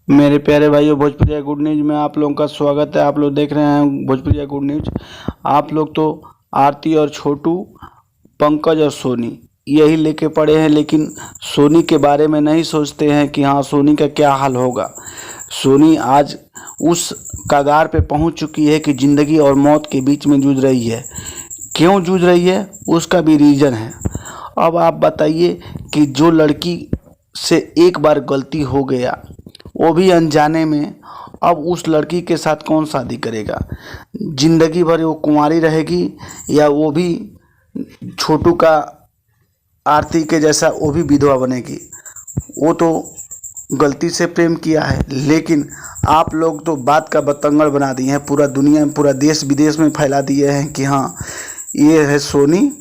मेरे प्यारे भाइयों, भोजपुरिया गुड न्यूज़ में आप लोगों का स्वागत है। आप लोग देख रहे हैं भोजपुरिया गुड न्यूज़। आप लोग तो आरती और छोटू, पंकज और सोनी यही लेके पड़े हैं, लेकिन सोनी के बारे में नहीं सोचते हैं कि हाँ, सोनी का क्या हाल होगा। सोनी आज उस कगार पे पहुंच चुकी है कि ज़िंदगी और मौत के बीच में जूझ रही है। क्यों जूझ रही है, उसका भी रीज़न है। अब आप बताइए कि जो लड़की से एक बार गलती हो गया, वो भी अनजाने में, अब उस लड़की के साथ कौन शादी करेगा? जिंदगी भर वो कुंवारी रहेगी या वो भी छोटू का, आरती के जैसा वो भी विधवा बनेगी? वो तो गलती से प्रेम किया है, लेकिन आप लोग तो बात का बतंगड़ बना दिए हैं। पूरा दुनिया में, पूरा देश विदेश में फैला दिए हैं कि हाँ, ये है सोनी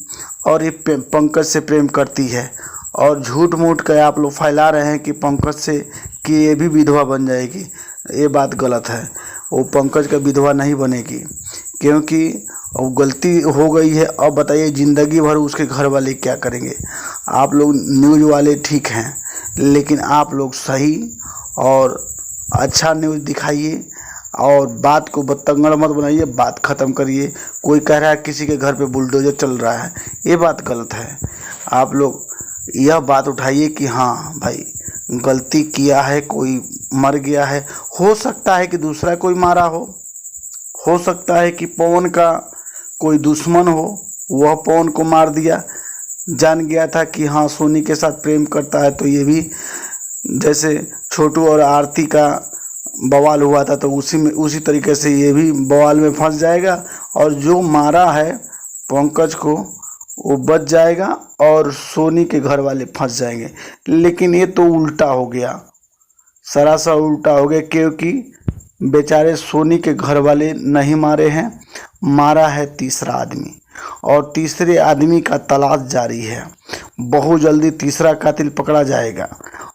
और ये पंकज से प्रेम करती है। और झूठ मूठ के आप लोग फैला रहे हैं कि पंकज से, कि ये भी विधवा बन जाएगी। ये बात गलत है। वो पंकज का विधवा नहीं बनेगी, क्योंकि वो गलती हो गई है। अब बताइए, ज़िंदगी भर उसके घर वाले क्या करेंगे? आप लोग न्यूज़ वाले ठीक हैं, लेकिन आप लोग सही और अच्छा न्यूज़ दिखाइए और बात को बतंगड़ मत बनाइए। बात ख़त्म करिए। कोई कह रहा है किसी के घर पे बुलडोजर चल रहा है, ये बात गलत है। आप लोग यह बात उठाइए कि हाँ भाई, गलती किया है, कोई मर गया है। हो सकता है कि दूसरा कोई मारा हो सकता है कि पवन का कोई दुश्मन हो, वह पवन को मार दिया। जान गया था कि हाँ, सोनी के साथ प्रेम करता है, तो ये भी जैसे छोटू और आरती का बवाल हुआ था, तो उसी तरीके से ये भी बवाल में फंस जाएगा। और जो मारा है पंकज को, वो बच जाएगा और सोनी के घर वाले फंस जाएंगे। लेकिन ये तो उल्टा हो गया, सरासर उल्टा हो गया, क्योंकि बेचारे सोनी के घर वाले नहीं मारे हैं, मारा है तीसरा आदमी, और तीसरे आदमी का तलाश जारी है। बहुत जल्दी तीसरा कातिल पकड़ा जाएगा।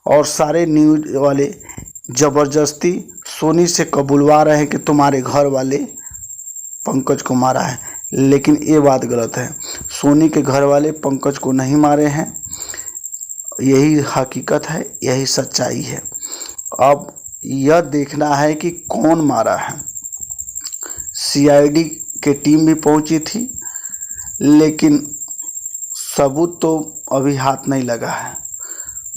और सारे न्यूज़ वाले ज़बरदस्ती सोनी से कबूलवा रहे हैं कि तुम्हारे घर वाले पंकज को मारा है, लेकिन ये बात गलत है। सोनी के घर वाले पंकज को नहीं मारे हैं। यही हकीकत है, यही सच्चाई है। अब यह देखना है कि कौन मारा है। सीआईडी की टीम भी पहुंची थी, लेकिन सबूत तो अभी हाथ नहीं लगा है।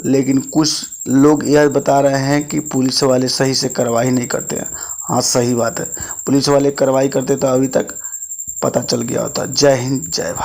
लेकिन कुछ लोग यह बता रहे हैं कि पुलिस वाले सही से कार्रवाई नहीं करते हैं। हाँ, सही बात है। पुलिस वाले कार्रवाई करते तो अभी तक पता चल गया होता। जय हिंद, जय भारत।